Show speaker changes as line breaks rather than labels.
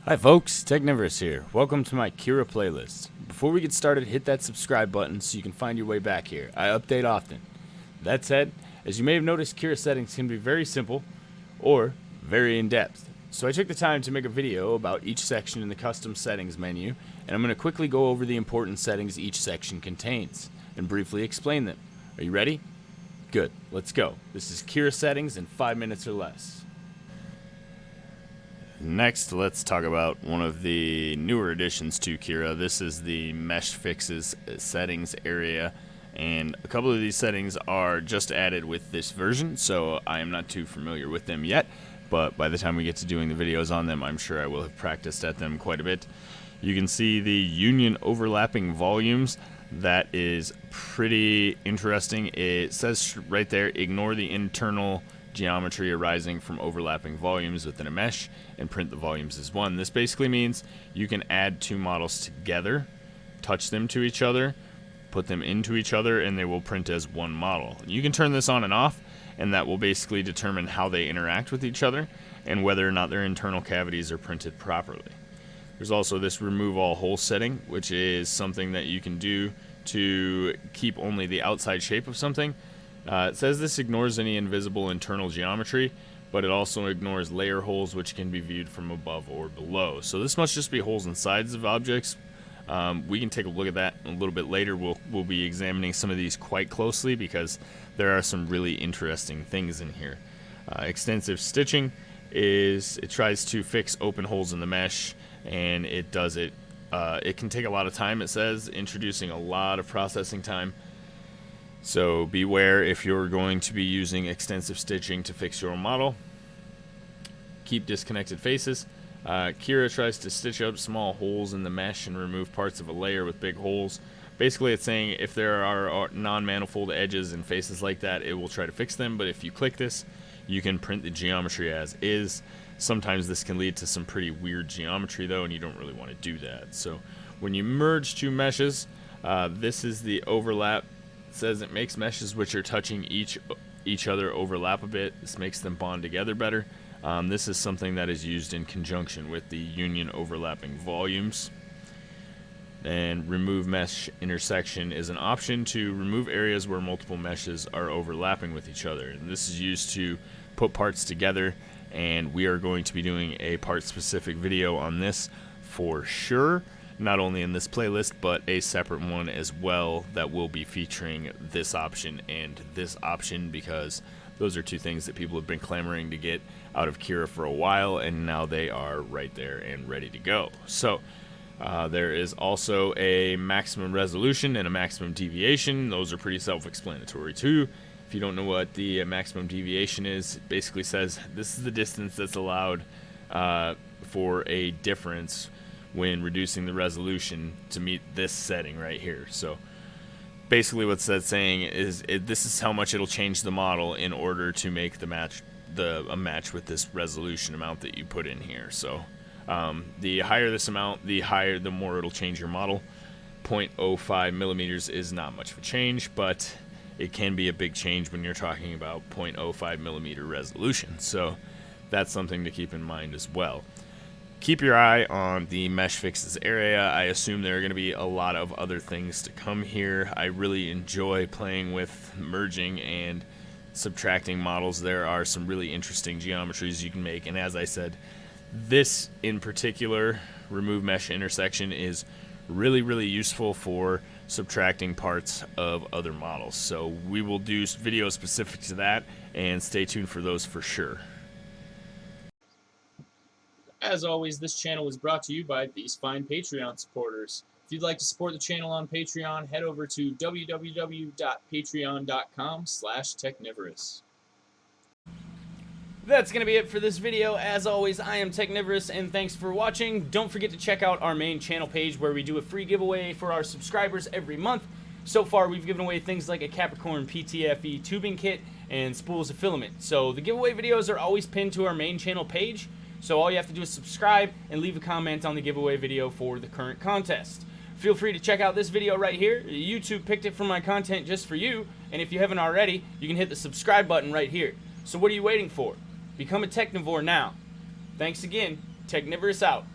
Hi folks, Technivorous here. Welcome to my Cura playlist. Before we get started, hit that subscribe button so you can find your way back here. I update often. That said, as you may have noticed, Cura Settings can be very simple or very in-depth. So I took the time to make a video about each section in the custom settings menu, and I'm going to quickly go over the important settings each section contains and briefly explain them. Are you ready? Good, let's go. This is Cura Settings in 5 minutes or less. Next, let's talk about one of the newer additions to Cura. This is the Mesh Fixes settings area, and a couple of these settings are just added with this version, so I am not too familiar with them yet, but by the time we get to doing the videos on them, I'm sure I will have practiced at them quite a bit. You can see the union overlapping volumes. That is pretty interesting. It says right there, ignore the internal geometry arising from overlapping volumes within a mesh and print the volumes as one. This basically means you can add two models together, touch them to each other, put them into each other, and they will print as one model. You can turn this on and off, and that will basically determine how they interact with each other and whether or not their internal cavities are printed properly. There's also this remove all holes setting, which is something that you can do to keep only the outside shape of something. It says this ignores any invisible internal geometry, but it also ignores layer holes which can be viewed from above or below. So this must just be holes in sides of objects. We can take a look at that a little bit later. We'll be examining some of these quite closely because there are some really interesting things in here. Extensive stitching it tries to fix open holes in the mesh, and it does it. It can take a lot of time, it says, introducing a lot of processing time. So beware if you're going to be using extensive stitching to fix your model. Keep disconnected faces. Cura tries to stitch up small holes in the mesh and remove parts of a layer with big holes. Basically, it's saying if there are non-manifold edges and faces like that, it will try to fix them, but if you click this, you can print the geometry as is. Sometimes this can lead to some pretty weird geometry though, and you don't really want to do that. So when you merge two meshes, this is the overlap. Says it makes meshes which are touching each other overlap a bit. This makes them bond together better. This is something that is used in conjunction with the union overlapping volumes. And remove mesh intersection is an option to remove areas where multiple meshes are overlapping with each other. And this is used to put parts together, and we are going to be doing a part-specific video on this for sure. Not only in this playlist, but a separate one as well that will be featuring this option and this option, because those are two things that people have been clamoring to get out of Cura for a while, and now they are right there and ready to go. So there is also a maximum resolution and a maximum deviation. Those are pretty self-explanatory too. If you don't know what the maximum deviation is, it basically says this is the distance that's allowed for a difference when reducing the resolution to meet this setting right here. So basically what that's saying is this is how much it'll change the model in order to make the match a match with this resolution amount that you put in here. So the higher this amount, the more it'll change your model. 0.05 millimeters is not much of a change, but it can be a big change when you're talking about 0.05 millimeter resolution. So that's something to keep in mind as well. Keep your eye on the Mesh Fixes area. I assume there are going to be a lot of other things to come here. I really enjoy playing with merging and subtracting models. There are some really interesting geometries you can make, and as I said, this in particular, remove mesh intersection, is really useful for subtracting parts of other models. So we will do videos specific to that, and stay tuned for those for sure.
As always, this channel is brought to you by these fine Patreon supporters. If you'd like to support the channel on Patreon, head over to www.patreon.com/Technivorous. That's going to be it for this video. As always, I am Technivorous, and thanks for watching. Don't forget to check out our main channel page where we do a free giveaway for our subscribers every month. So far, we've given away things like a Capricorn PTFE tubing kit and spools of filament. So the giveaway videos are always pinned to our main channel page. So all you have to do is subscribe and leave a comment on the giveaway video for the current contest. Feel free to check out this video right here. YouTube picked it from my content just for you, and if you haven't already, you can hit the subscribe button right here. So what are you waiting for? Become a Technivore now. Thanks again. Technivorous out.